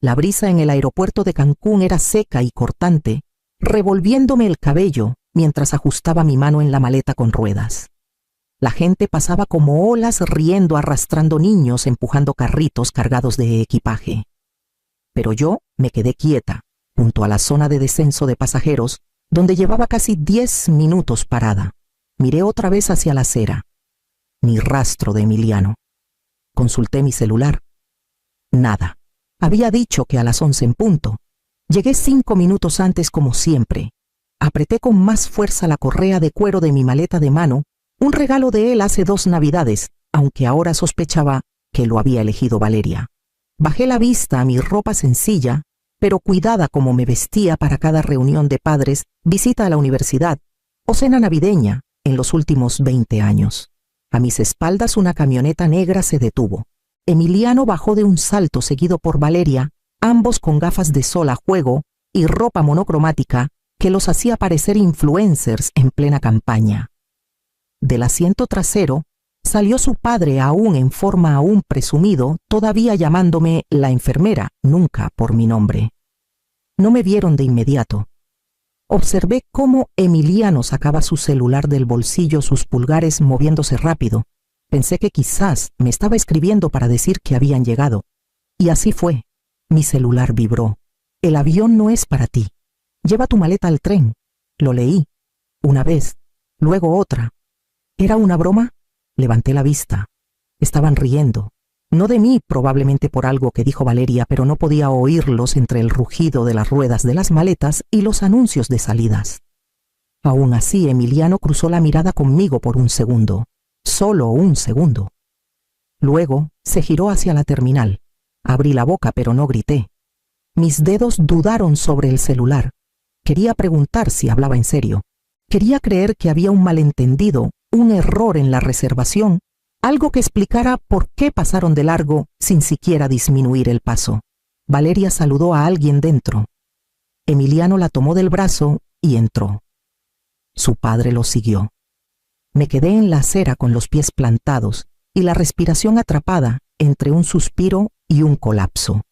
La brisa en el aeropuerto de Cancún era seca y cortante, revolviéndome el cabello mientras ajustaba mi mano en la maleta con ruedas. La gente pasaba como olas riendo, arrastrando niños, empujando carritos cargados de equipaje. Pero yo me quedé quieta, junto a la zona de descenso de pasajeros, donde llevaba casi 10 minutos parada. Miré otra vez hacia la acera. Ni rastro de Emiliano. Consulté mi celular. Nada. Había dicho que a las 11 en punto. Llegué 5 minutos antes como siempre. Apreté con más fuerza la correa de cuero de mi maleta de mano, un regalo de él hace 2 Navidades, aunque ahora sospechaba que lo había elegido Valeria. Bajé la vista a mi ropa sencilla, pero cuidada como me vestía para cada reunión de padres, visita a la universidad o cena navideña en los últimos 20 años. A mis espaldas una camioneta negra se detuvo. Emiliano bajó de un salto seguido por Valeria, ambos con gafas de sol a juego y ropa monocromática que los hacía parecer influencers en plena campaña. Del asiento trasero salió su padre aún en forma aún presumido, todavía llamándome la enfermera, nunca por mi nombre. No me vieron de inmediato. Observé cómo Emiliano sacaba su celular del bolsillo, sus pulgares moviéndose rápido. Pensé que quizás me estaba escribiendo para decir que habían llegado. Y así fue. Mi celular vibró. El avión no es para ti. Lleva tu maleta al tren. Lo leí. Una vez, luego otra. ¿Era una broma? Levanté la vista. Estaban riendo. No de mí, probablemente por algo que dijo Valeria, pero no podía oírlos entre el rugido de las ruedas de las maletas y los anuncios de salidas. Aún así, Emiliano cruzó la mirada conmigo por un segundo. Solo un segundo. Luego se giró hacia la terminal. Abrí la boca, pero no grité. Mis dedos dudaron sobre el celular. Quería preguntar si hablaba en serio. Quería creer que había un malentendido, un error en la reservación, algo que explicara por qué pasaron de largo sin siquiera disminuir el paso. Valeria saludó a alguien dentro. Emiliano la tomó del brazo y entró. Su padre lo siguió. Me quedé en la acera con los pies plantados y la respiración atrapada entre un suspiro y un colapso.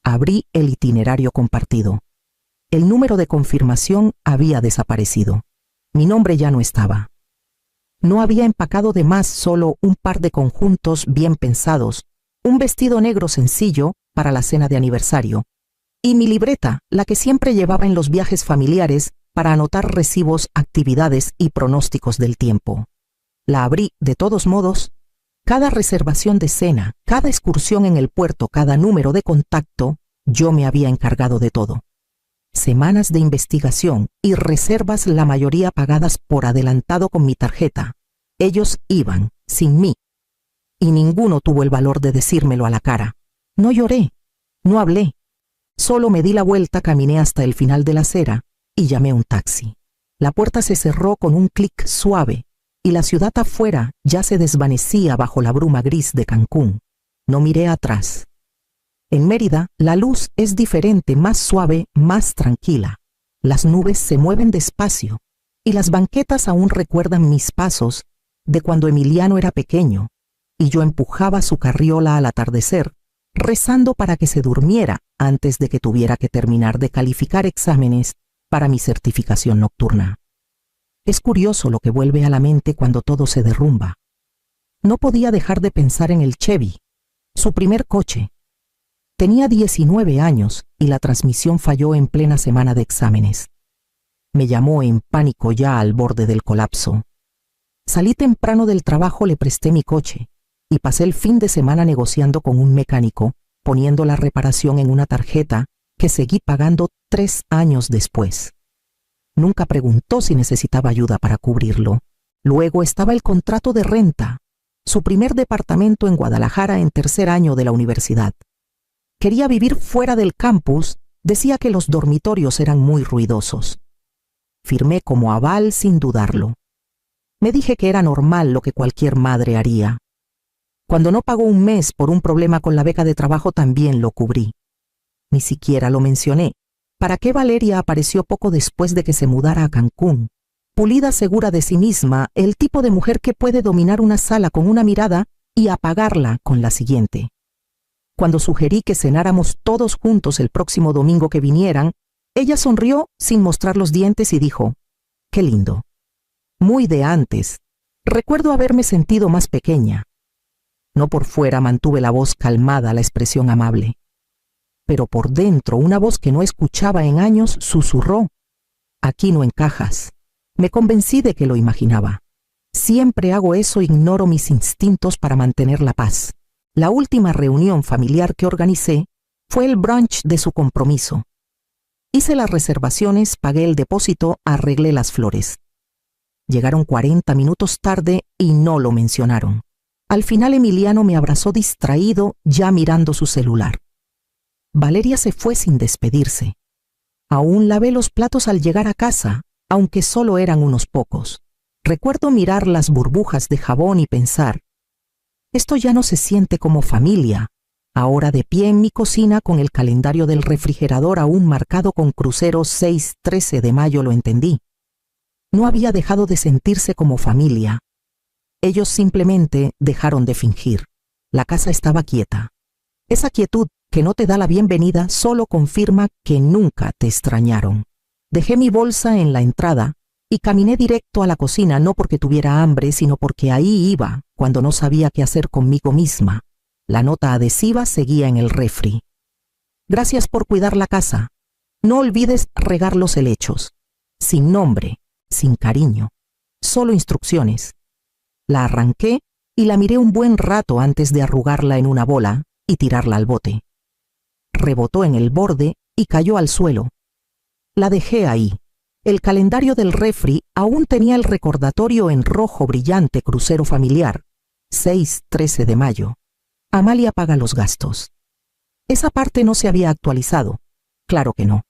Abrí el itinerario compartido. El número de confirmación había desaparecido. Mi nombre ya no estaba. No había empacado de más, solo un par de conjuntos bien pensados, un vestido negro sencillo para la cena de aniversario, y mi libreta, la que siempre llevaba en los viajes familiares para anotar recibos, actividades y pronósticos del tiempo. La abrí de todos modos. Cada reservación de cena, cada excursión en el puerto, cada número de contacto, yo me había encargado de todo. Semanas de investigación y reservas, la mayoría pagadas por adelantado con mi tarjeta. Ellos iban, sin mí, y ninguno tuvo el valor de decírmelo a la cara. No lloré, no hablé. Solo me di la vuelta, caminé hasta el final de la acera y llamé un taxi. La puerta se cerró con un clic suave y la ciudad afuera ya se desvanecía bajo la bruma gris de Cancún. No miré atrás. En Mérida, la luz es diferente, más suave, más tranquila. Las nubes se mueven despacio y las banquetas aún recuerdan mis pasos de cuando Emiliano era pequeño y yo empujaba su carriola al atardecer, rezando para que se durmiera antes de que tuviera que terminar de calificar exámenes para mi certificación nocturna. Es curioso lo que vuelve a la mente cuando todo se derrumba. No podía dejar de pensar en el Chevy, su primer coche. Tenía 19 años y la transmisión falló en plena semana de exámenes. Me llamó en pánico ya al borde del colapso. Salí temprano del trabajo, le presté mi coche y pasé el fin de semana negociando con un mecánico, poniendo la reparación en una tarjeta que seguí pagando 3 años después. Nunca preguntó si necesitaba ayuda para cubrirlo. Luego estaba el contrato de renta, su primer departamento en Guadalajara en 3er año de la universidad. Quería vivir fuera del campus, decía que los dormitorios eran muy ruidosos. Firmé como aval sin dudarlo. Me dije que era normal, lo que cualquier madre haría. Cuando no pagó un mes por un problema con la beca de trabajo, también lo cubrí. Ni siquiera lo mencioné. ¿Para qué Valeria apareció poco después de que se mudara a Cancún? Pulida, segura de sí misma, el tipo de mujer que puede dominar una sala con una mirada y apagarla con la siguiente. Cuando sugerí que cenáramos todos juntos el próximo domingo que vinieran, ella sonrió sin mostrar los dientes y dijo: «Qué lindo». Muy de antes. Recuerdo haberme sentido más pequeña. No por fuera mantuve la voz calmada, la expresión amable. Pero por dentro una voz que no escuchaba en años susurró: «Aquí no encajas». Me convencí de que lo imaginaba. Siempre hago eso, ignoro mis instintos para mantener la paz. La última reunión familiar que organicé fue el brunch de su compromiso. Hice las reservaciones, pagué el depósito, arreglé las flores. Llegaron 40 minutos tarde y no lo mencionaron. Al final Emiliano me abrazó distraído, ya mirando su celular. Valeria se fue sin despedirse. Aún lavé los platos al llegar a casa, aunque solo eran unos pocos. Recuerdo mirar las burbujas de jabón y pensar: esto ya no se siente como familia. Ahora de pie en mi cocina con el calendario del refrigerador aún marcado con crucero 6-13 de mayo lo entendí. No había dejado de sentirse como familia. Ellos simplemente dejaron de fingir. La casa estaba quieta. Esa quietud que no te da la bienvenida solo confirma que nunca te extrañaron. Dejé mi bolsa en la entrada y caminé directo a la cocina, no porque tuviera hambre, sino porque ahí iba cuando no sabía qué hacer conmigo misma. La nota adhesiva seguía en el refri. Gracias por cuidar la casa. No olvides regar los helechos. Sin nombre, sin cariño, solo instrucciones. La arranqué y la miré un buen rato antes de arrugarla en una bola y tirarla al bote. Rebotó en el borde y cayó al suelo. La dejé ahí. El calendario del refri aún tenía el recordatorio en rojo brillante, crucero familiar, 6-13 de mayo. Amalia paga los gastos. Esa parte no se había actualizado. Claro que no.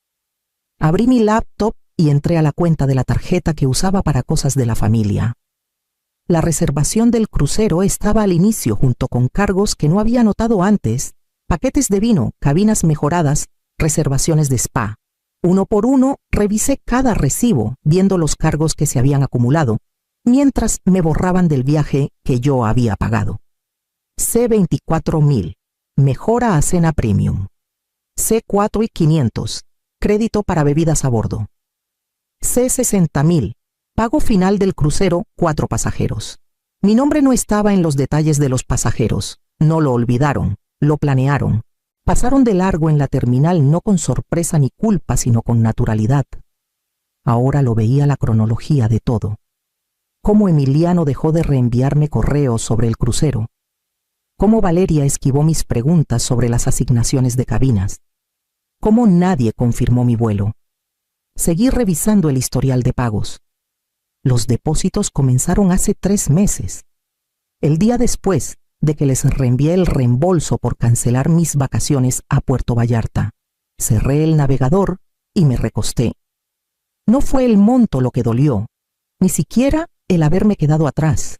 Abrí mi laptop y entré a la cuenta de la tarjeta que usaba para cosas de la familia. La reservación del crucero estaba al inicio junto con cargos que no había notado antes: paquetes de vino, cabinas mejoradas, reservaciones de spa. Uno por uno revisé cada recibo, viendo los cargos que se habían acumulado, mientras me borraban del viaje que yo había pagado. C24.000, mejora a cena premium. C4.500, crédito para bebidas a bordo. C60.000, pago final del crucero, 4 pasajeros. Mi nombre no estaba en los detalles de los pasajeros. No lo olvidaron, lo planearon. Pasaron de largo en la terminal, no con sorpresa ni culpa, sino con naturalidad. Ahora lo veía la cronología de todo. Cómo Emiliano dejó de reenviarme correos sobre el crucero. Cómo Valeria esquivó mis preguntas sobre las asignaciones de cabinas. Cómo nadie confirmó mi vuelo. Seguí revisando el historial de pagos. Los depósitos comenzaron hace 3 meses. El día después de que les reenvié el reembolso por cancelar mis vacaciones a Puerto Vallarta, cerré el navegador y me recosté. No fue el monto lo que dolió, ni siquiera el haberme quedado atrás.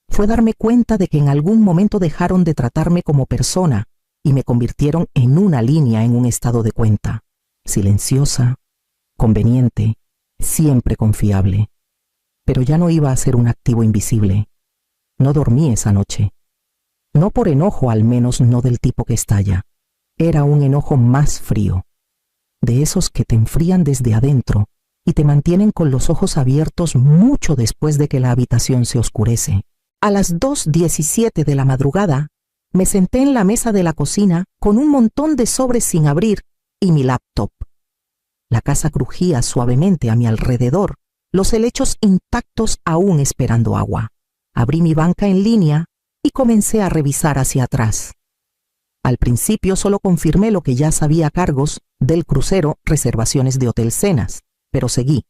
Fue darme cuenta de que en algún momento dejaron de tratarme como persona y me convirtieron en una línea en un estado de cuenta. Silenciosa, conveniente, siempre confiable. Pero ya no iba a ser un activo invisible. No dormí esa noche. No por enojo, al menos no del tipo que estalla. Era un enojo más frío. De esos que te enfrían desde adentro y te mantienen con los ojos abiertos mucho después de que la habitación se oscurece. A las 2:17 de la madrugada, me senté en la mesa de la cocina con un montón de sobres sin abrir y mi laptop. La casa crujía suavemente a mi alrededor, los helechos intactos aún esperando agua. Abrí mi banca en línea y comencé a revisar hacia atrás. Al principio solo confirmé lo que ya sabía: cargos del crucero, reservaciones de hotel, cenas, pero seguí.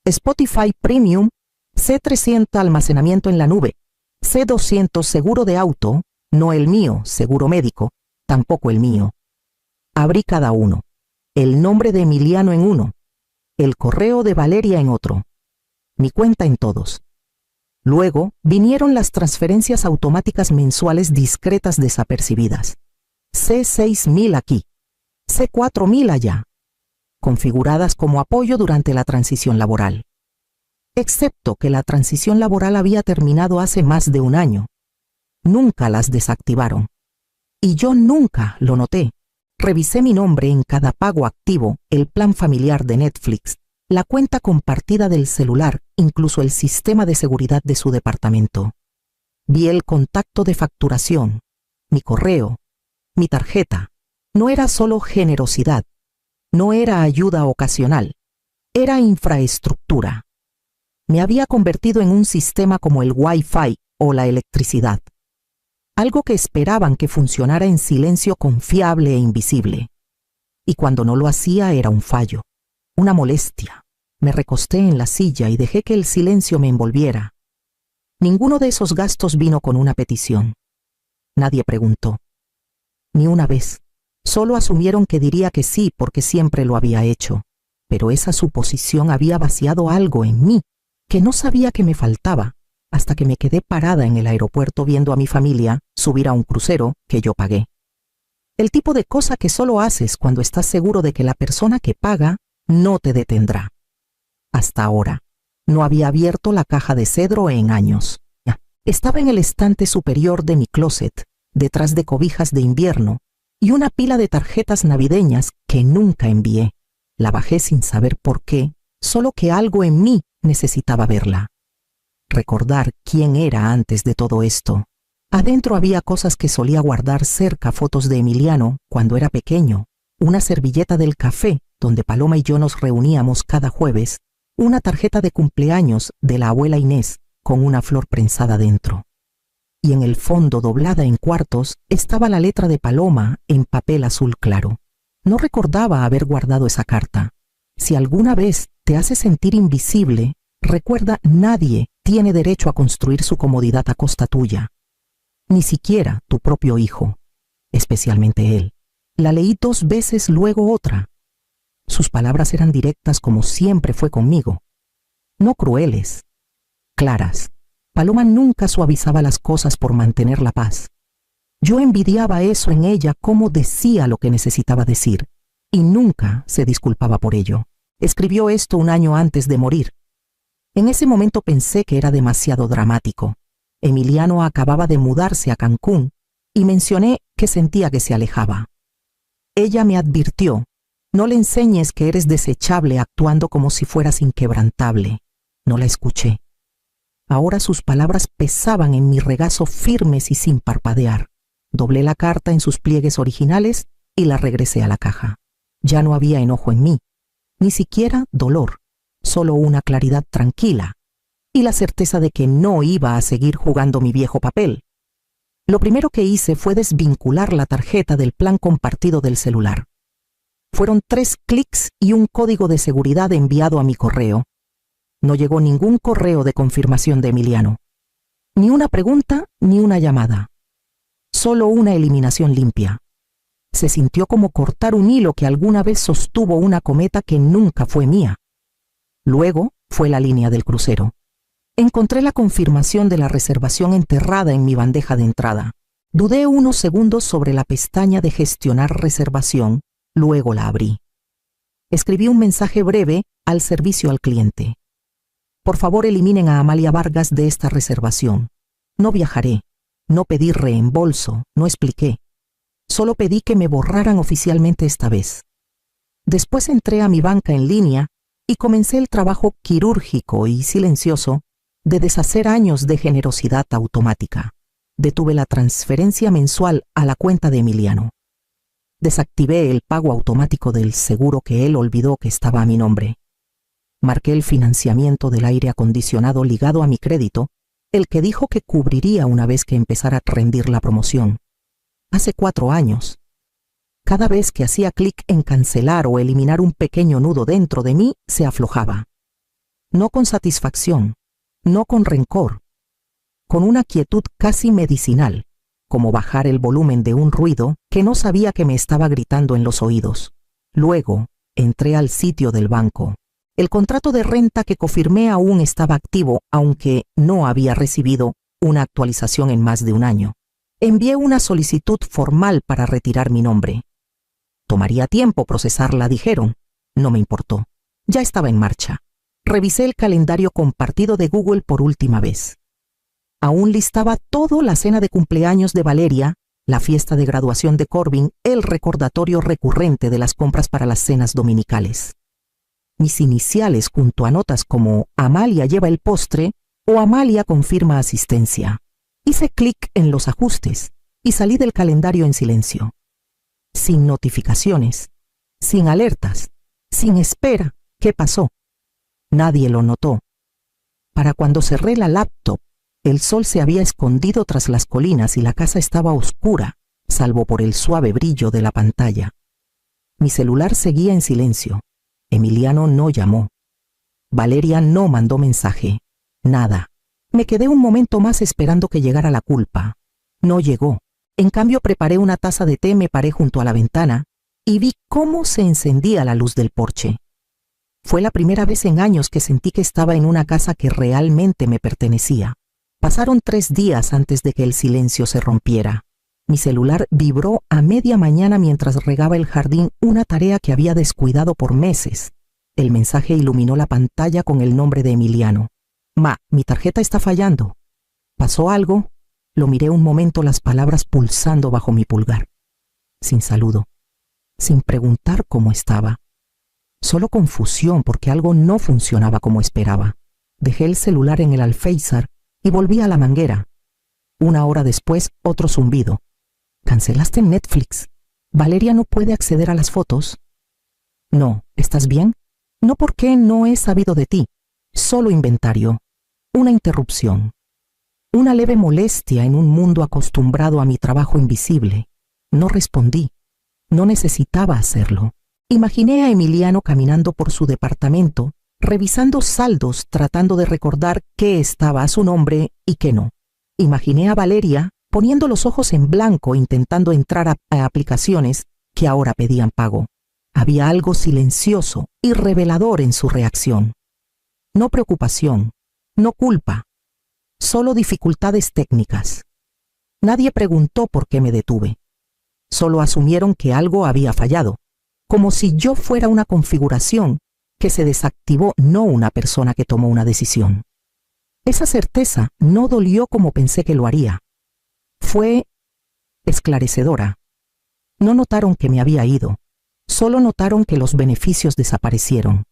Spotify Premium, C300 almacenamiento en la nube, C200 seguro de auto, no el mío, seguro médico, tampoco el mío. Abrí cada uno. El nombre de Emiliano en uno, el correo de Valeria en otro, mi cuenta en todos. Luego vinieron las transferencias automáticas mensuales discretas desapercibidas. C6.000 aquí, C4.000 allá, configuradas como apoyo durante la transición laboral. Excepto que la transición laboral había terminado hace más de un año. Nunca las desactivaron. Y yo nunca lo noté. Revisé mi nombre en cada pago activo, el plan familiar de Netflix, la cuenta compartida del celular, incluso el sistema de seguridad de su departamento. Vi el contacto de facturación, mi correo, mi tarjeta. No era solo generosidad, no era ayuda ocasional, era infraestructura. Me había convertido en un sistema como el Wi-Fi o la electricidad. Algo que esperaban que funcionara en silencio confiable e invisible. Y cuando no lo hacía era un fallo, una molestia. Me recosté en la silla y dejé que el silencio me envolviera. Ninguno de esos gastos vino con una petición. Nadie preguntó. Ni una vez. Solo asumieron que diría que sí porque siempre lo había hecho. Pero esa suposición había vaciado algo en mí que no sabía que me faltaba, hasta que me quedé parada en el aeropuerto viendo a mi familia subir a un crucero que yo pagué. El tipo de cosa que solo haces cuando estás seguro de que la persona que paga no te detendrá. Hasta ahora, no había abierto la caja de cedro en años. Estaba en el estante superior de mi closet, detrás de cobijas de invierno y una pila de tarjetas navideñas que nunca envié. La bajé sin saber por qué, solo que algo en mí necesitaba verla. Recordar quién era antes de todo esto. Adentro había cosas que solía guardar cerca, fotos de Emiliano cuando era pequeño, una servilleta del café donde Paloma y yo nos reuníamos cada jueves, una tarjeta de cumpleaños de la abuela Inés con una flor prensada dentro. Y en el fondo, doblada en cuartos, estaba la letra de Paloma en papel azul claro. No recordaba haber guardado esa carta. Si alguna vez te hace sentir invisible, recuerda, nadie tiene derecho a construir su comodidad a costa tuya. Ni siquiera tu propio hijo, especialmente él. La leí 2 veces, luego otra. Sus palabras eran directas como siempre fue conmigo. No crueles, claras. Paloma nunca suavizaba las cosas por mantener la paz. Yo envidiaba eso en ella, cómo decía lo que necesitaba decir, y nunca se disculpaba por ello. Escribió esto 1 año antes de morir. En ese momento pensé que era demasiado dramático. Emiliano acababa de mudarse a Cancún y mencioné que sentía que se alejaba. Ella me advirtió: no le enseñes que eres desechable actuando como si fueras inquebrantable. No la escuché. Ahora sus palabras pesaban en mi regazo firmes y sin parpadear. Doblé la carta en sus pliegues originales y la regresé a la caja. Ya no había enojo en mí, ni siquiera dolor, solo una claridad tranquila y la certeza de que no iba a seguir jugando mi viejo papel. Lo primero que hice fue desvincular la tarjeta del plan compartido del celular. Fueron 3 clics y un código de seguridad enviado a mi correo. No llegó ningún correo de confirmación de Emiliano. Ni una pregunta, ni una llamada. Solo una eliminación limpia. Se sintió como cortar un hilo que alguna vez sostuvo una cometa que nunca fue mía. Luego fue la línea del crucero. Encontré la confirmación de la reservación enterrada en mi bandeja de entrada. Dudé unos segundos sobre la pestaña de gestionar reservación, luego la abrí. Escribí un mensaje breve al servicio al cliente. Por favor, eliminen a Amalia Vargas de esta reservación. No viajaré, no pedí reembolso, no expliqué. Solo pedí que me borraran oficialmente esta vez. Después entré a mi banca en línea y comencé el trabajo quirúrgico y silencioso de deshacer años de generosidad automática. Detuve la transferencia mensual a la cuenta de Emiliano. Desactivé el pago automático del seguro que él olvidó que estaba a mi nombre. Marqué el financiamiento del aire acondicionado ligado a mi crédito, el que dijo que cubriría una vez que empezara a rendir la promoción. Hace 4 años. Cada vez que hacía clic en cancelar o eliminar un pequeño nudo dentro de mí, se aflojaba. No con satisfacción, no con rencor, con una quietud casi medicinal, como bajar el volumen de un ruido que no sabía que me estaba gritando en los oídos. Luego, entré al sitio del banco. El contrato de renta que confirmé aún estaba activo, aunque no había recibido una actualización en más de 1 año. Envié una solicitud formal para retirar mi nombre. Tomaría tiempo procesarla, dijeron. No me importó. Ya estaba en marcha. Revisé el calendario compartido de Google por última vez. Aún listaba todo la cena de cumpleaños de Valeria, la fiesta de graduación de Corbin, el recordatorio recurrente de las compras para las cenas dominicales. Mis iniciales junto a notas como Amalia lleva el postre o Amalia confirma asistencia. Hice clic en los ajustes y salí del calendario en silencio. Sin notificaciones, sin alertas, sin espera. ¿Qué pasó? Nadie lo notó. Para cuando cerré la laptop, el sol se había escondido tras las colinas y la casa estaba oscura, salvo por el suave brillo de la pantalla. Mi celular seguía en silencio. Emiliano no llamó. Valeria no mandó mensaje. Nada. Me quedé un momento más esperando que llegara la culpa. No llegó. En cambio, preparé una taza de té, me paré junto a la ventana y vi cómo se encendía la luz del porche. Fue la primera vez en años que sentí que estaba en una casa que realmente me pertenecía. Pasaron 3 días antes de que el silencio se rompiera. Mi celular vibró a media mañana mientras regaba el jardín, una tarea que había descuidado por meses. El mensaje iluminó la pantalla con el nombre de Emiliano. Ma, mi tarjeta está fallando. ¿Pasó algo? Lo miré un momento, las palabras pulsando bajo mi pulgar. Sin saludo. Sin preguntar cómo estaba. Solo confusión porque algo no funcionaba como esperaba. Dejé el celular en el alféizar y volví a la manguera. 1 hora después, otro zumbido. ¿Cancelaste Netflix? ¿Valeria no puede acceder a las fotos? No, ¿estás bien? No, porque no he sabido de ti. Solo inventario. Una interrupción. Una leve molestia en un mundo acostumbrado a mi trabajo invisible. No respondí. No necesitaba hacerlo. Imaginé a Emiliano caminando por su departamento, revisando saldos, tratando de recordar qué estaba a su nombre y qué no. Imaginé a Valeria poniendo los ojos en blanco, intentando entrar a aplicaciones que ahora pedían pago. Había algo silencioso y revelador en su reacción. No preocupación, no culpa, solo dificultades técnicas. Nadie preguntó por qué me detuve. Solo asumieron que algo había fallado, como si yo fuera una configuración que se desactivó, no una persona que tomó una decisión. Esa certeza no dolió como pensé que lo haría. Fue esclarecedora. No notaron que me había ido, solo notaron que los beneficios desaparecieron.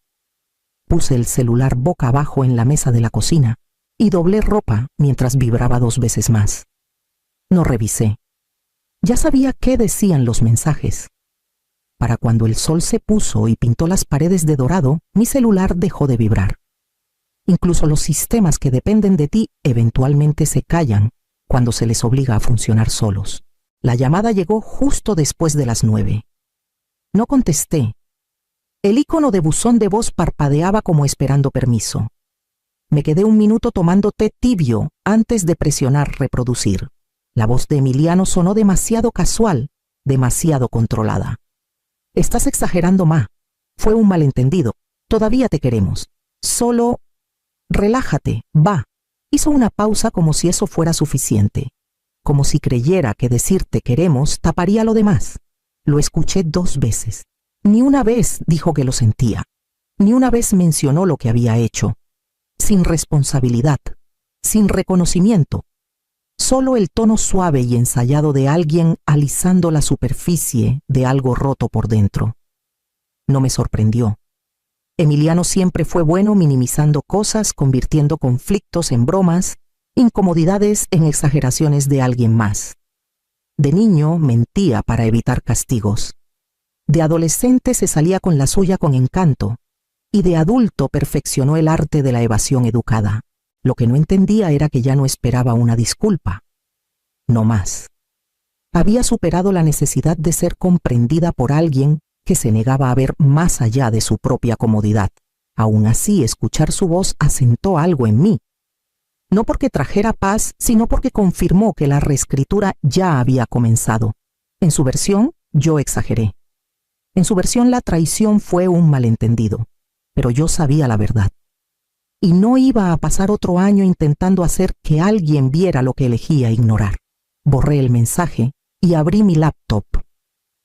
Puse el celular boca abajo en la mesa de la cocina y doblé ropa mientras vibraba 2 veces más. No revisé. Ya sabía qué decían los mensajes. Para cuando el sol se puso y pintó las paredes de dorado, mi celular dejó de vibrar. Incluso los sistemas que dependen de ti eventualmente se callan cuando se les obliga a funcionar solos. La llamada llegó justo después de las 9. No contesté. El icono de buzón de voz parpadeaba como esperando permiso. Me quedé 1 minuto tomando té tibio antes de presionar reproducir. La voz de Emiliano sonó demasiado casual, demasiado controlada. Estás exagerando, Ma. Fue un malentendido. Todavía te queremos. Solo relájate, va. Hizo una pausa como si eso fuera suficiente. Como si creyera que decir te queremos taparía lo demás. Lo escuché 2 veces. Ni una vez dijo que lo sentía. Ni una vez mencionó lo que había hecho. Sin responsabilidad. Sin reconocimiento. Solo el tono suave y ensayado de alguien alisando la superficie de algo roto por dentro. No me sorprendió. Emiliano siempre fue bueno minimizando cosas, convirtiendo conflictos en bromas, incomodidades en exageraciones de alguien más. De niño mentía para evitar castigos. De adolescente se salía con la suya con encanto, y de adulto perfeccionó el arte de la evasión educada. Lo que no entendía era que ya no esperaba una disculpa. No más. Había superado la necesidad de ser comprendida por alguien que se negaba a ver más allá de su propia comodidad. Aún así, escuchar su voz asentó algo en mí. No porque trajera paz, sino porque confirmó que la reescritura ya había comenzado. En su versión, yo exageré. En su versión, la traición fue un malentendido, pero yo sabía la verdad. Y no iba a pasar otro año intentando hacer que alguien viera lo que elegía ignorar. Borré el mensaje y abrí mi laptop.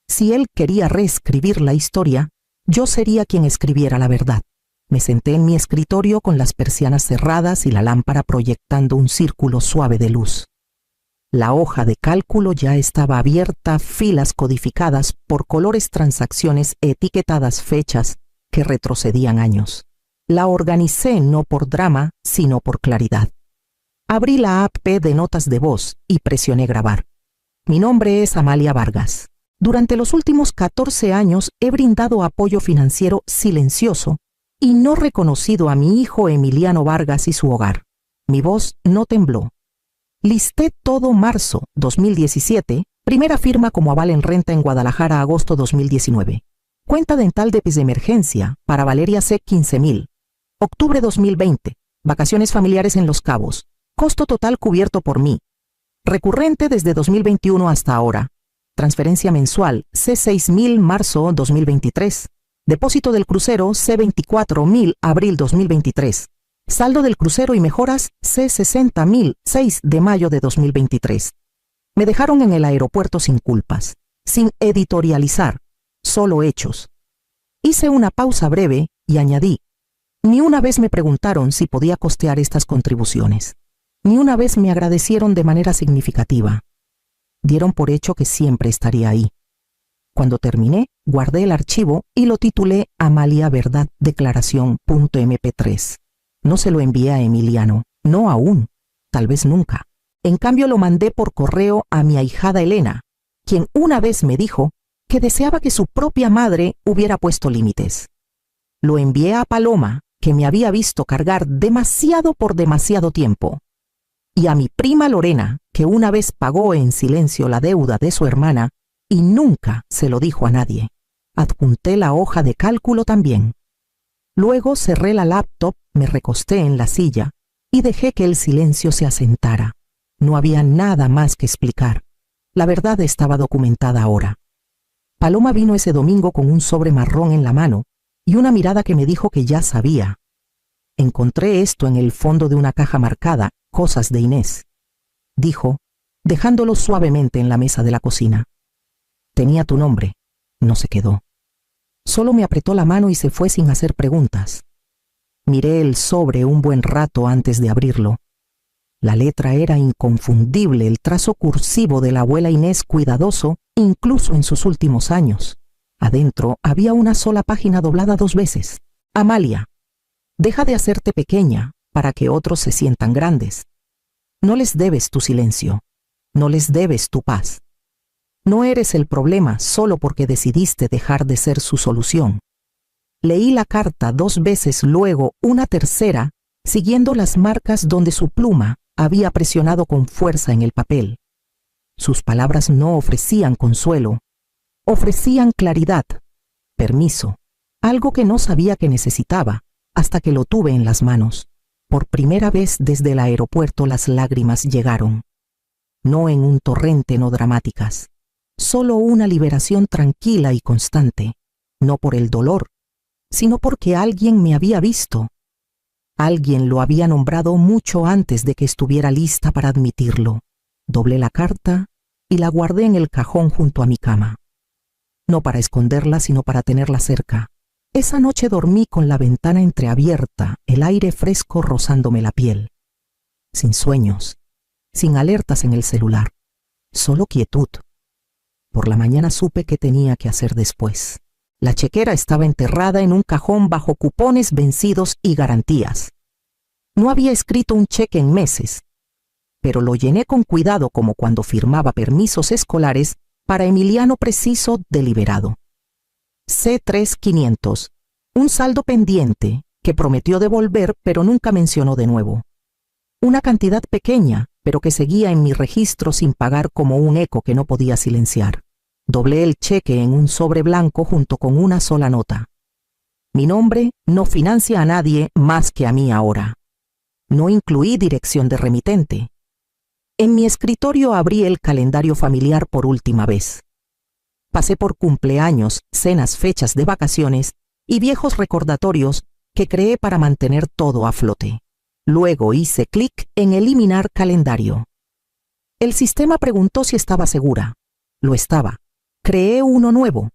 Si él quería reescribir la historia, yo sería quien escribiera la verdad. Me senté en mi escritorio con las persianas cerradas y la lámpara proyectando un círculo suave de luz. La hoja de cálculo ya estaba abierta, filas codificadas por colores, transacciones etiquetadas, fechas que retrocedían años. La organicé no por drama, sino por claridad. Abrí la app de notas de voz y presioné grabar. Mi nombre es Amalia Vargas. Durante los últimos 14 años he brindado apoyo financiero silencioso y no reconocido a mi hijo Emiliano Vargas y su hogar. Mi voz no tembló. Listé todo marzo 2017, primera firma como aval en renta en Guadalajara agosto 2019. Cuenta dental de emergencia para Valeria C. 15,000. Octubre 2020, vacaciones familiares en Los Cabos. Costo total cubierto por mí. Recurrente desde 2021 hasta ahora. Transferencia mensual C6,000 marzo 2023. Depósito del crucero C24,000 abril 2023. Saldo del crucero y mejoras C60,000 6 de mayo de 2023. Me dejaron en el aeropuerto sin culpas, sin editorializar, solo hechos. Hice una pausa breve y añadí: ni una vez me preguntaron si podía costear estas contribuciones. Ni una vez me agradecieron de manera significativa. Dieron por hecho que siempre estaría ahí. Cuando terminé, guardé el archivo y lo titulé Amalia Verdad Declaración.mp3. No se lo envié a Emiliano, no aún, tal vez nunca. En cambio lo mandé por correo a mi ahijada Elena, quien una vez me dijo que deseaba que su propia madre hubiera puesto límites. Lo envié a Paloma, que me había visto cargar demasiado por demasiado tiempo, y a mi prima Lorena, que una vez pagó en silencio la deuda de su hermana y nunca se lo dijo a nadie. Adjunté la hoja de cálculo también. Luego cerré la laptop, me recosté en la silla y dejé que el silencio se asentara. No había nada más que explicar. La verdad estaba documentada ahora. Paloma vino ese domingo con un sobre marrón en la mano y una mirada que me dijo que ya sabía. Encontré esto en el fondo de una caja marcada, cosas de Inés, dijo, dejándolo suavemente en la mesa de la cocina. Tenía tu nombre. No se quedó. Solo me apretó la mano y se fue sin hacer preguntas. Miré el sobre un buen rato antes de abrirlo. La letra era inconfundible, el trazo cursivo de la abuela Inés cuidadoso, incluso en sus últimos años. Adentro había una sola página doblada 2 veces. Amalia, deja de hacerte pequeña para que otros se sientan grandes. No les debes tu silencio. No les debes tu paz. No eres el problema solo porque decidiste dejar de ser su solución. Leí la carta 2 veces, luego una tercera, siguiendo las marcas donde su pluma había presionado con fuerza en el papel. Sus palabras no ofrecían consuelo, ofrecían claridad, permiso, algo que no sabía que necesitaba hasta que lo tuve en las manos. Por primera vez desde el aeropuerto las lágrimas llegaron. No en un torrente, no dramáticas. Solo una liberación tranquila y constante, no por el dolor, sino porque alguien me había visto. Alguien lo había nombrado mucho antes de que estuviera lista para admitirlo. Doblé la carta y la guardé en el cajón junto a mi cama. No para esconderla, sino para tenerla cerca. Esa noche dormí con la ventana entreabierta, el aire fresco rozándome la piel. Sin sueños, sin alertas en el celular, solo quietud. Por la mañana supe qué tenía que hacer después. La chequera estaba enterrada en un cajón bajo cupones vencidos y garantías. No había escrito un cheque en meses, pero lo llené con cuidado como cuando firmaba permisos escolares para Emiliano Preciso deliberado. C3,500, un saldo pendiente que prometió devolver pero nunca mencionó de nuevo. Una cantidad pequeña, pero que seguía en mi registro sin pagar como un eco que no podía silenciar. Doblé el cheque en un sobre blanco junto con una sola nota. Mi nombre no financia a nadie más que a mí ahora. No incluí dirección de remitente. En mi escritorio abrí el calendario familiar por última vez. Pasé por cumpleaños, cenas, fechas de vacaciones y viejos recordatorios que creé para mantener todo a flote. Luego hice clic en eliminar calendario. El sistema preguntó si estaba segura. Lo estaba. Creé uno nuevo,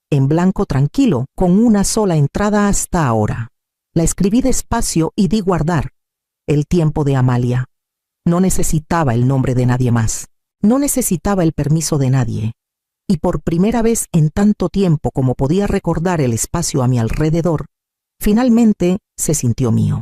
en blanco tranquilo, con una sola entrada hasta ahora. La escribí despacio y di guardar. El tiempo de Amalia. No necesitaba el nombre de nadie más. No necesitaba el permiso de nadie. Y por primera vez en tanto tiempo como podía recordar el espacio a mi alrededor, finalmente se sintió mío.